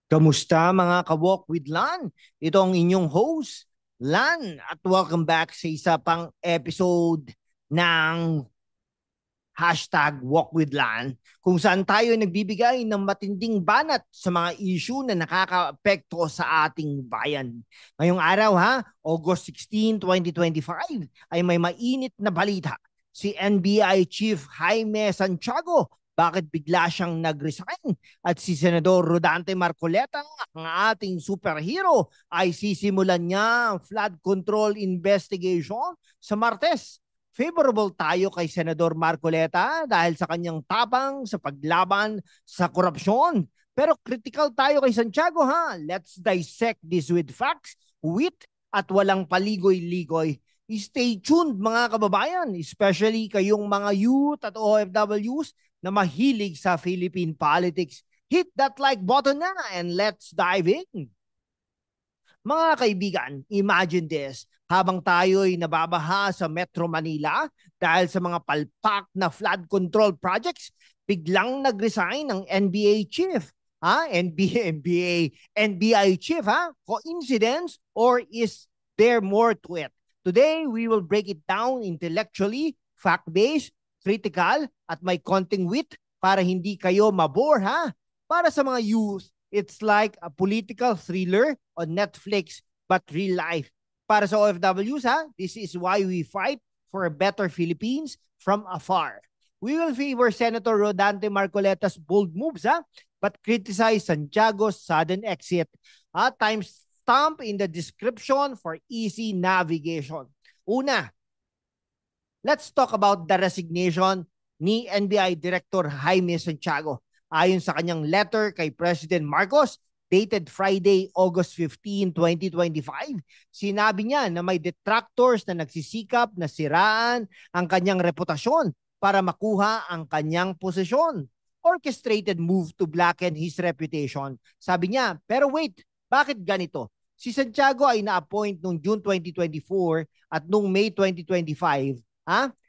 Kamusta mga ka-Walk with Lan? Ito ang inyong host, Lan, at welcome back sa isa pang episode ng Walk with Lan, kung saan tayo nagbibigay ng matinding banat sa mga issue na nakakaapekto sa ating bayan. Ngayong araw August 16, 2025, ay may mainit na balita. Si NBI Chief Jaime Santiago, bakit bigla siyang nag-resign? At si Senador Rodante Marcoleta, ang ating superhero, ay sisimulan niya ang flood control investigation sa Martes. Favorable tayo kay Senador Marcoleta dahil sa kanyang tapang sa paglaban sa korupsyon. Pero critical tayo kay Santiago Let's dissect this with facts, wit, at walang paligoy-ligoy. Stay tuned mga kababayan, especially kayong mga youth at OFWs na mahilig sa Philippine politics. Hit that like button na and let's dive in. Mga kaibigan, imagine this. Habang tayo'y nababaha sa Metro Manila dahil sa mga palpak na flood control projects, biglang nag-resign ang NBA chief. NBI chief, Coincidence or is there more to it? Today, we will break it down intellectually, fact-based, critical, at may konting wit para hindi kayo mabore, Para sa mga youth, it's like a political thriller on Netflix, but real life. Para sa OFWs, this is why we fight for a better Philippines from afar. We will favor Senator Rodante Marcoleta's bold moves, but criticize Santiago's sudden exit. Timestamp in the description for easy navigation. Una, let's talk about the resignation ni NBI Director Jaime Santiago. Ayon sa kanyang letter kay President Marcos, dated Friday, August 15, 2025, sinabi niya na may detractors na nagsisikap na siraan ang kanyang reputasyon para makuha ang kanyang posisyon. Orchestrated move to blacken his reputation. Sabi niya, pero wait, bakit ganito? Si Santiago ay na-appoint noong June 2024 at noong May 2025,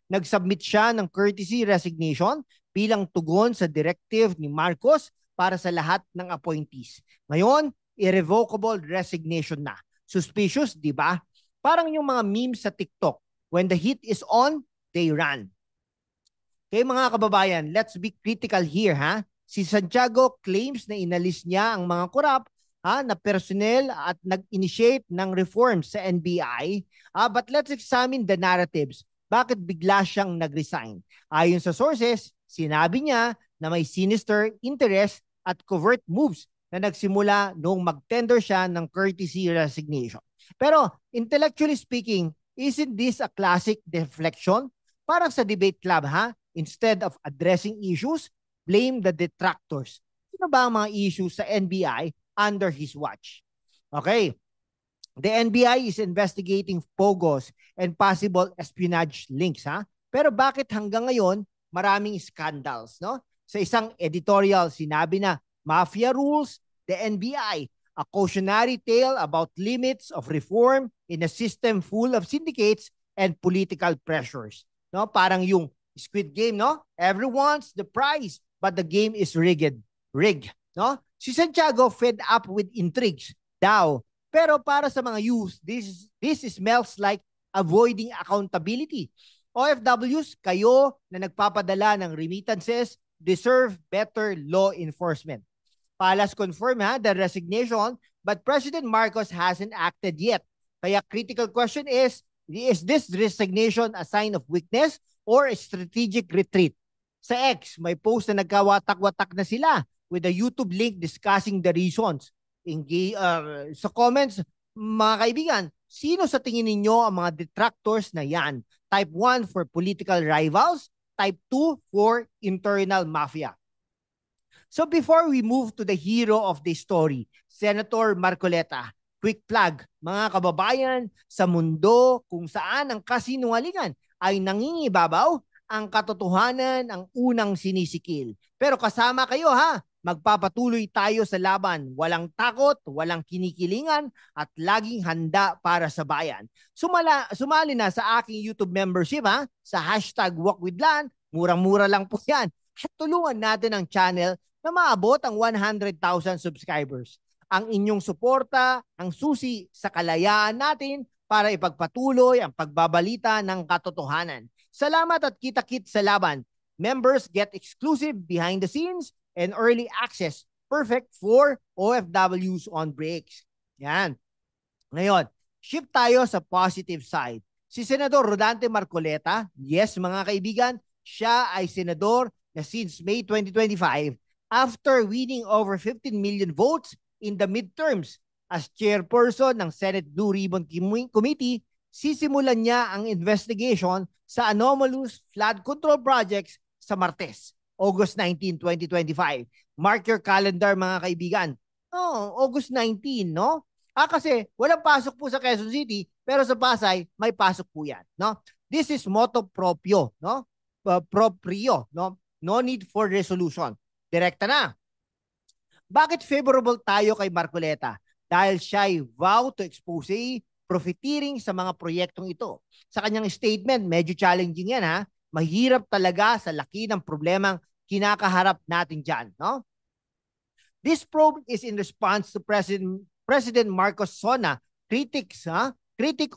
nag-submit siya ng courtesy resignation bilang tugon sa directive ni Marcos para sa lahat ng appointees. Ngayon, irrevocable resignation na. Suspicious, di ba? Parang yung mga memes sa TikTok. When the heat is on, they run. Kaya mga kababayan, let's be critical here, Si Santiago claims na inalis niya ang mga korap na personnel at nag-initiate ng reforms sa NBI. But let's examine the narratives. Bakit bigla siyang nag-resign? Ayon sa sources, sinabi niya na may sinister interest at covert moves na nagsimula noong mag-tender siya ng courtesy resignation. Pero intellectually speaking, isn't this a classic deflection? Parang sa debate club, Instead of addressing issues, blame the detractors. Sino ba ang mga issues sa NBI under his watch? Okay. The NBI is investigating POGOs and possible espionage links, Pero bakit hanggang ngayon maraming scandals, no? Sa isang editorial, sinabi na mafia rules the NBI, a cautionary tale about limits of reform in a system full of syndicates and political pressures. No? Parang yung Squid Game, no? Everyone's the prize, but the game is rigged. No? Si Santiago fed up with intrigues daw. Pero para sa mga youth, this smells like avoiding accountability. OFWs, kayo na nagpapadala ng remittances deserve better law enforcement. Palas confirm the resignation, but President Marcos hasn't acted yet. Kaya critical question is this resignation a sign of weakness or a strategic retreat? Sa X, may post na nagkawatak-watak na sila with a YouTube link discussing the reasons. Sa comments, mga kaibigan, sino sa tingin ninyo ang mga detractors na yan? Type 1 for political rivals, type 2 for internal mafia. So before we move to the hero of the story, Senator Marcoleta, quick plug, mga kababayan, sa mundo kung saan ang kasinungalingan ay nangingibabaw, ang katotohanan ang unang sinisikil. Pero kasama kayo magpapatuloy tayo sa laban, walang takot, walang kinikilingan, at laging handa para sa bayan. Sumali na sa aking YouTube membership sa #WalkWithLan, murang-mura lang po yan. At tulungan natin ang channel na maabot ang 100,000 subscribers. Ang inyong suporta, ang susi sa kalayaan natin para ipagpatuloy ang pagbabalita ng katotohanan. Salamat at kita-kit sa laban. Members get exclusive behind the scenes and early access, perfect for OFWs on breaks. Yan. Ngayon, shift tayo sa positive side. Si Senador Rodante Marcoleta, yes mga kaibigan, siya ay senador na since May 2025, after winning over 15 million votes in the midterms as chairperson ng Senate Blue Ribbon Committee, sisimulan niya ang investigation sa anomalous flood control projects sa Martes, August 19, 2025. Mark your calendar mga kaibigan. August 19, no? Kasi walang pasok po sa Quezon City, pero sa Pasay may pasok po 'yan, no? This is motu proprio, no? Proprio, no? No need for resolution. Direkta na. Bakit favorable tayo kay Marcoleta? Dahil siya ay vow to expose, profiteering sa mga proyektong ito. Sa kanyang statement, medyo challenging yan ha. Mahirap talaga sa laki ng problemang kinakaharap natin dyan, no? This probe is in response to President Marcos Sona critic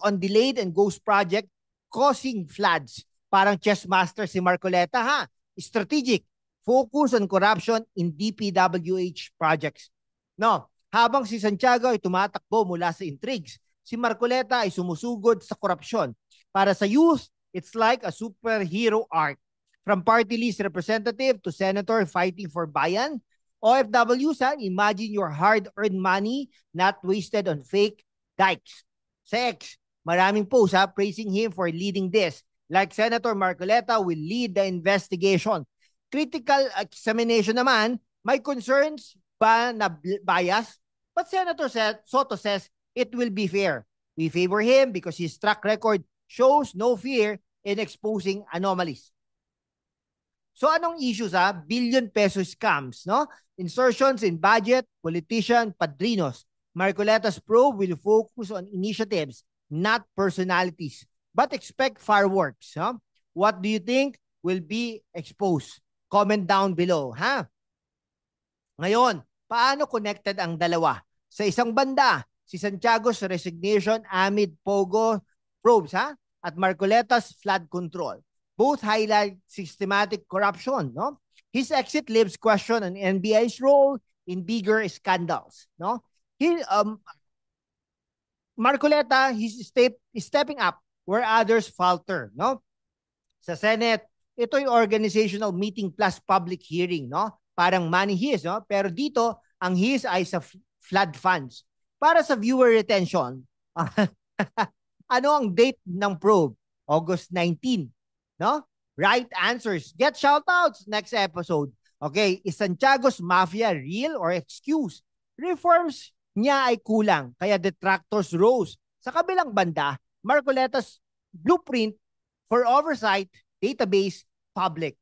on delayed and ghost project causing floods. Parang chess master si Marcoleta ha. Strategic, focus on corruption in DPWH projects. No, habang si Santiago ay tumatakbo mula sa intrigues, si Marcoleta ay sumusugod sa korupsyon. Para sa youth, it's like a superhero arc. From party list representative to senator fighting for bayan, OFWs, imagine your hard-earned money not wasted on fake dikes. Sex, maraming posts praising him for leading this. Like Senator Marcoleta will lead the investigation. Critical examination naman, may concerns ba na bias? But Senator Soto says it will be fair. We favor him because his track record shows no fear in exposing anomalies. So anong issues Billion peso scams, no? Insertions in budget, politician, padrinos. Marcoleta's probe will focus on initiatives, not personalities. But expect fireworks, huh? What do you think will be exposed? Comment down below, ha? Ngayon, paano connected ang dalawa? Sa isang banda, si Santiago's resignation amid Pogo probes, ha? At Marcoleta's flood control. Both highlight systematic corruption, no? His exit leaves question on NBI's role in bigger scandals, no? Marcoleta, he's stepping up where others falter, no? Sa Senate, ito yung organizational meeting plus public hearing, no? Parang money heist, no? Pero dito, ang heist ay sa flood funds. Para sa viewer retention, ano ang date ng probe? August 19, no? Right answers. Get shoutouts next episode. Okay, is Santiago's mafia real or excuse? Reforms niya ay kulang, kaya detractors rose. Sa kabilang banda, Marcoleta's blueprint for oversight, database, public.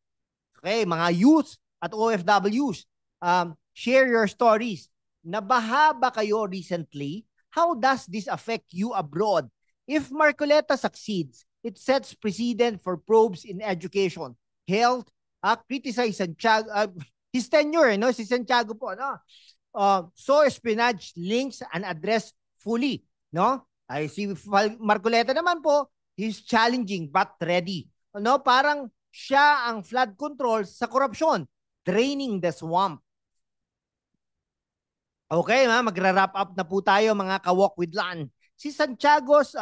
Okay, mga youth at OFWs, share your stories. Nabaha ba kayo recently? How does this affect you abroad? If Marcoleta succeeds, it sets precedent for probes in education, health, criticize Santiago, his tenure, no? Si Santiago po, no? So espionage links and address fully, no? Ay si Marcoleta naman po, he's challenging but ready. No, parang siya ang flood control sa korupsyon, draining the swamp. Okay, magra-wrap up na po tayo mga ka-walk with Lan. Si Santiago's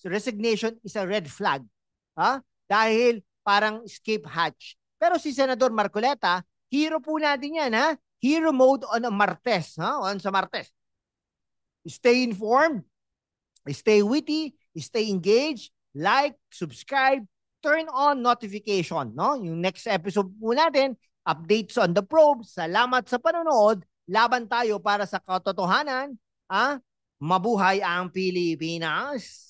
resignation is a red flag. Dahil parang escape hatch. Pero si Senador Marcoleta, hero po natin yan, ha? Hero mode on a Martes, on sa Martes. Stay informed, stay witty, stay engaged, like, subscribe, turn on notification, no? Yung next episode po natin, updates on the probe. Salamat sa panonood. Laban tayo para sa katotohanan. Mabuhay ang Pilipinas.